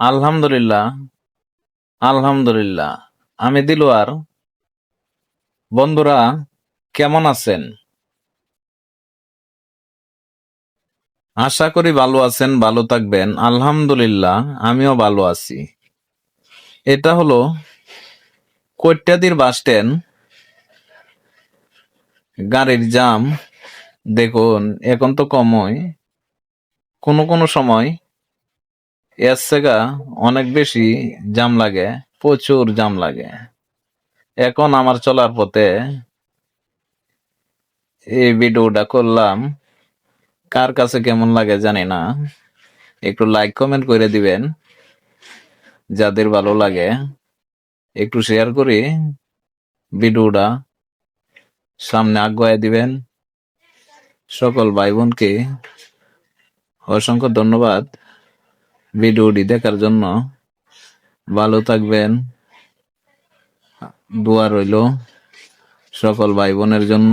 আলহামদুলিল্লাহ, আলহামদুলিল্লাহ। আমি দিলওয়ার। বন্ধুরা, কেমন আছেন? আশা করি ভালো আছেন, ভালো থাকবেন। আলহামদুলিল্লাহ, আমিও ভালো আছি। এটা হলো কৈট্যাদির বাস স্ট্যান্ড। গাড়ির জাম দেখুন, এখন তো কমই, কোনো কোনো সময় এর থেকে অনেক বেশি জাম লাগে, প্রচুর জাম লাগে। এখন আমার চলার পথে এই ভিডিওটা করলাম। কার কাছে কেমন লাগে জানি না, একটু লাইক কমেন্ট করে দিবেন। যাদের ভালো লাগে একটু শেয়ার করে ভিডিওটা সামনে আগুয়ায় দিবেন। সকল ভাই বোনকে অসংখ্য ধন্যবাদ ভিডিওটি দেখার জন্য। ভালো থাকবেন, দোয়া রইল সকল ভাই বোনের জন্য।